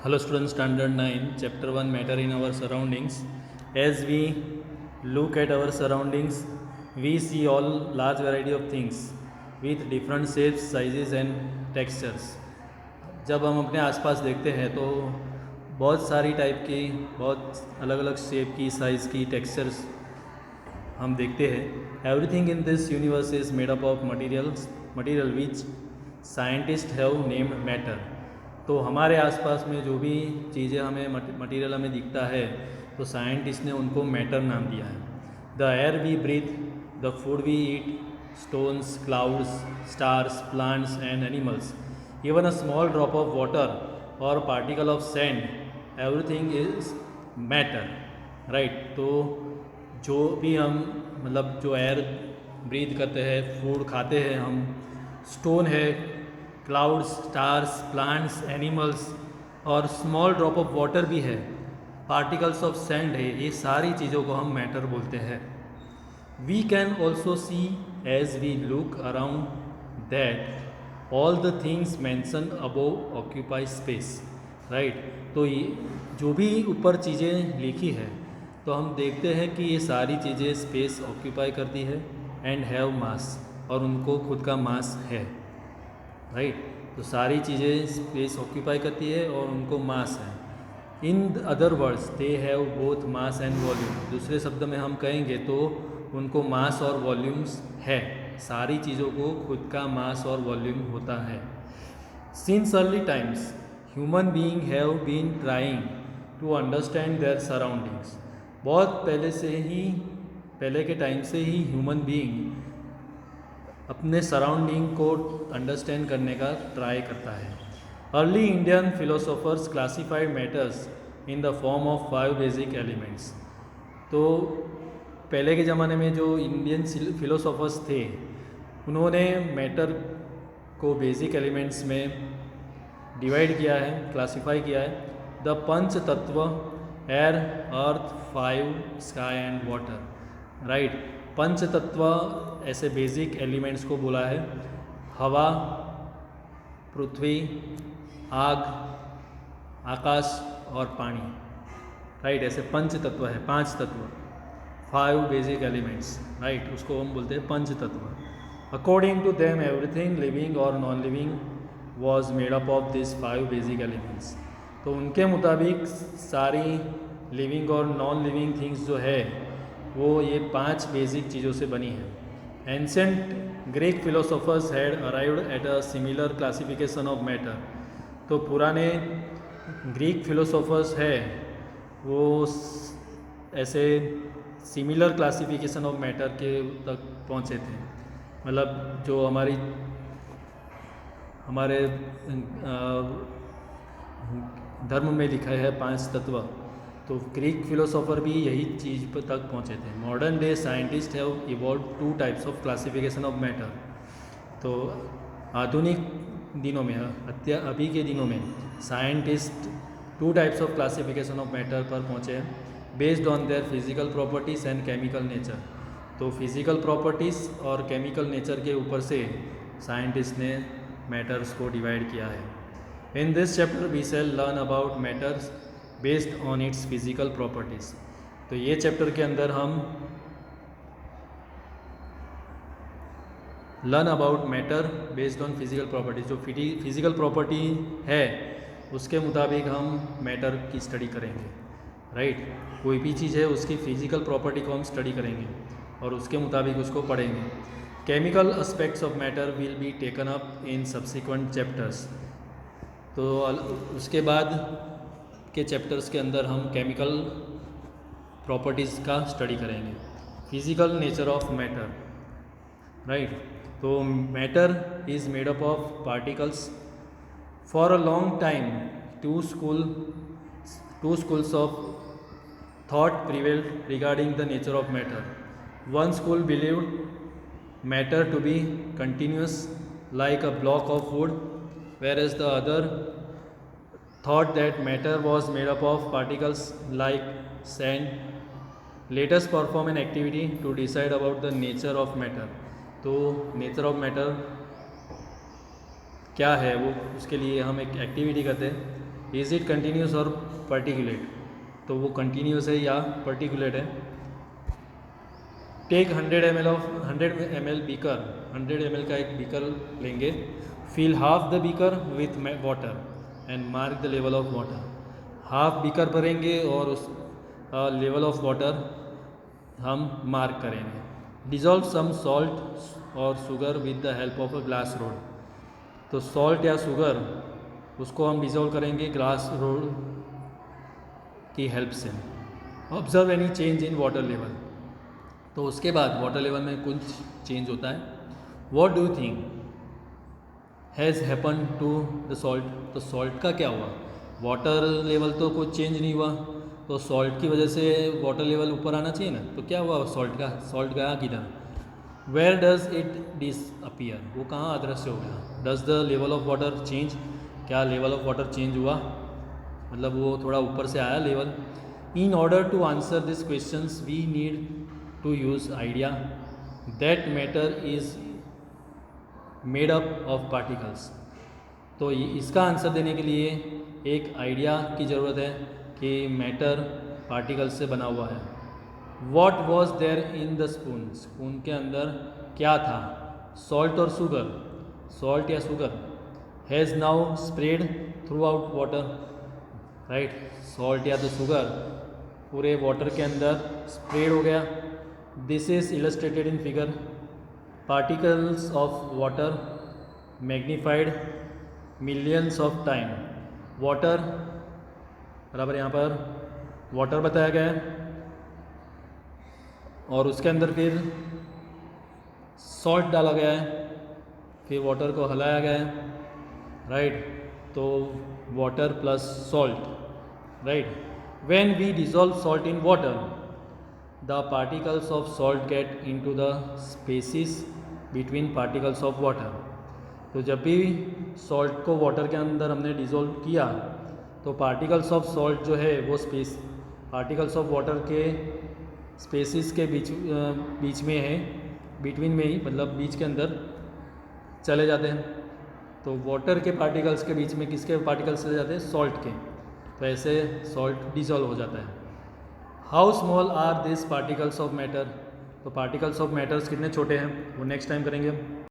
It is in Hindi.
Hello students, standard 9, chapter 1, matter in our surroundings. As we look at our surroundings, we see all large variety of things with different shapes, sizes and textures. जब हम अपने आसपास देखते हैं तो बहुत सारी टाइप की, बहुत अलग अलग शेप की, साइज़ की, टेक्सचर्स हम देखते हैं. Everything in this universe is made up of material which scientist have named matter. तो हमारे आसपास में जो भी चीज़ें हमें मटीरियल हमें दिखता है तो साइंटिस्ट ने उनको मैटर नाम दिया है. The air we breathe, the food we eat, stones, clouds, stars, plants and animals, even a small drop of water और particle of sand, everything is matter. Right. तो जो भी हम मतलब जो एयर ब्रीथ करते हैं, फूड खाते हैं हम, स्टोन है, क्लाउड्स, स्टार्स, प्लांट्स, एनिमल्स और स्मॉल ड्रॉप ऑफ वाटर भी है, पार्टिकल्स ऑफ सैंड है, ये सारी चीज़ों को हम मैटर बोलते हैं. We can also see as we look around that all the things mentioned above occupy space. Right. तो ये जो भी ऊपर चीज़ें लिखी है तो हम देखते हैं कि ये सारी चीज़ें स्पेस ऑक्यूपाई करती है एंड हैव मास, और उनको खुद का मास है. राइट. तो सारी चीज़ें स्पेस ऑक्यूपाई करती है और उनको मास है. In other words they have both mass and volume. दूसरे शब्द में हम कहेंगे तो उनको मास और वॉल्यूम्स है. सारी चीज़ों को खुद का मास और वॉल्यूम होता है. Since early times human being have been trying to understand their surroundings. बहुत पहले के टाइम से ही ह्यूमन बीइंग अपने सराउंडिंग को अंडरस्टैंड करने का ट्राई करता है. Early Indian philosophers classified matters in the form of 5 basic elements. तो पहले के ज़माने में जो इंडियन फिलोसोफर्स थे उन्होंने मैटर को बेसिक एलिमेंट्स में डिवाइड किया है, क्लासिफाई किया है. द पंच तत्व, air, earth, five, sky and water. Right. पंच तत्व ऐसे बेसिक एलिमेंट्स को बोला है. हवा, पृथ्वी, आग, आकाश और पानी. राइट. ऐसे पंच तत्व है, 5 तत्व, 5 बेसिक एलिमेंट्स. राइट. उसको हम बोलते हैं पंच तत्व. According to them everything living और non living was made up of this 5 basic elements. तो उनके मुताबिक सारी लिविंग और नॉन लिविंग थिंग्स जो है वो ये 5 बेसिक चीज़ों से बनी है. Ancient Greek philosophers had arrived at a similar classification of matter. तो पुराने ग्रीक फिलोसोफर्स है वो ऐसे सिमिलर क्लासिफिकेशन ऑफ मैटर के तक पहुँचे थे. मतलब जो हमारे धर्म में लिखा है 5 तत्व, तो ग्रीक फिलोसोफर भी यही चीज़ पर तक पहुँचे थे. Modern day scientist have evolve 2 types of classification of matter. तो आधुनिक दिनों में, अभी के दिनों में scientist 2 types of classification of matter पर पहुँचे हैं based on their physical properties and chemical nature. तो फिजिकल प्रॉपर्टीज़ और केमिकल नेचर के ऊपर से साइंटिस्ट ने मैटर्स को डिवाइड किया है. In this chapter we shall learn about matters based on its physical properties. तो ये चैप्टर के अंदर हम learn about matter based on physical properties. जो फिजिकल प्रॉपर्टी है उसके मुताबिक हम मैटर की स्टडी करेंगे. राइट. कोई भी चीज़ है उसकी फिजिकल प्रॉपर्टी को हम स्टडी करेंगे और उसके मुताबिक उसको पढ़ेंगे. Chemical aspects of matter will be taken up in subsequent chapters. तो उसके बाद के चैप्टर्स के अंदर हम केमिकल प्रॉपर्टीज़ का स्टडी करेंगे. Physical nature of matter. Right. तो matter is made up of particles. For a long time two schools of thought prevailed regarding the nature of matter. One school believed matter to be continuous like a block of wood, whereas the other thought that matter was made up of particles like sand. Let us perform an activity to decide about the nature of matter. तो नेचर ऑफ मैटर क्या है वो, उसके लिए हम एक एक्टिविटी करते हैं. इज़ इट कंटिन्यूस और पर्टिकुलेट, तो वो कंटिन्यूस है या पर्टिकुलेट है। टेक 100 ml बीकर, 100 ml का एक बीकर लेंगे, fill half the beaker with water and mark the level of water. Half beaker भरेंगे और उस लेवल ऑफ वाटर हम मार्क करेंगे। डिज़ोल्व सम सॉल्ट और sugar with the help of a glass rod, तो सॉल्ट या शुगर उसको हम डिज़ोल्व करेंगे ग्लास रोड की हेल्प से। Observe any change in water level, तो उसके बाद वाटर लेवल में कुछ चेंज होता है। What do you think has happen to the salt, तो सॉल्ट का क्या हुआ। वाटर लेवल तो कुछ चेंज नहीं हुआ, तो सॉल्ट की वजह से वाटर लेवल ऊपर आना चाहिए ना, तो क्या हुआ सॉल्ट का, सॉल्ट गया किधर। वेयर डज इट डिसअपियर, वो कहाँ अदृश्य हो गया। Does the level of water change, क्या लेवल ऑफ वाटर चेंज हुआ, मतलब वो थोड़ा ऊपर से आया level. In order to answer this questions we need to use idea that matter is made up of particles, तो इसका आंसर देने के लिए एक आइडिया की ज़रूरत है कि मैटर पार्टिकल्स से बना हुआ है। What was there in the spoon, spoon के अंदर क्या था। सॉल्ट और शुगर, सॉल्ट या sugar has now spread throughout water, right. Salt या तो शुगर पूरे वाटर के अंदर स्प्रेड हो गया। This is illustrated in figure, particles of water magnified millions of time. Water बराबर यहाँ पर वाटर बताया गया है और उसके अंदर फिर सॉल्ट डाला गया है, फिर वाटर को हिलाया गया है, राइट। तो water plus salt, right. When we dissolve salt in water the particles of salt get into the spaces between particles of water, तो जब भी सॉल्ट को वाटर के अंदर हमने डिज़ोल्व किया तो पार्टिकल्स ऑफ सॉल्ट जो है वो स्पेस पार्टिकल्स ऑफ वाटर के स्पेसिस के बीच में है, बिटवीन में ही, मतलब बीच के अंदर चले जाते हैं। तो वाटर के पार्टिकल्स के बीच में किसके पार्टिकल्स चले जाते हैं, सॉल्ट के, तो ऐसे सॉल्ट डिज़ोल्व हो जाता है। How small are this particles of matter, तो पार्टिकल्स ऑफ मैटर्स कितने छोटे हैं वो नेक्स्ट टाइम करेंगे।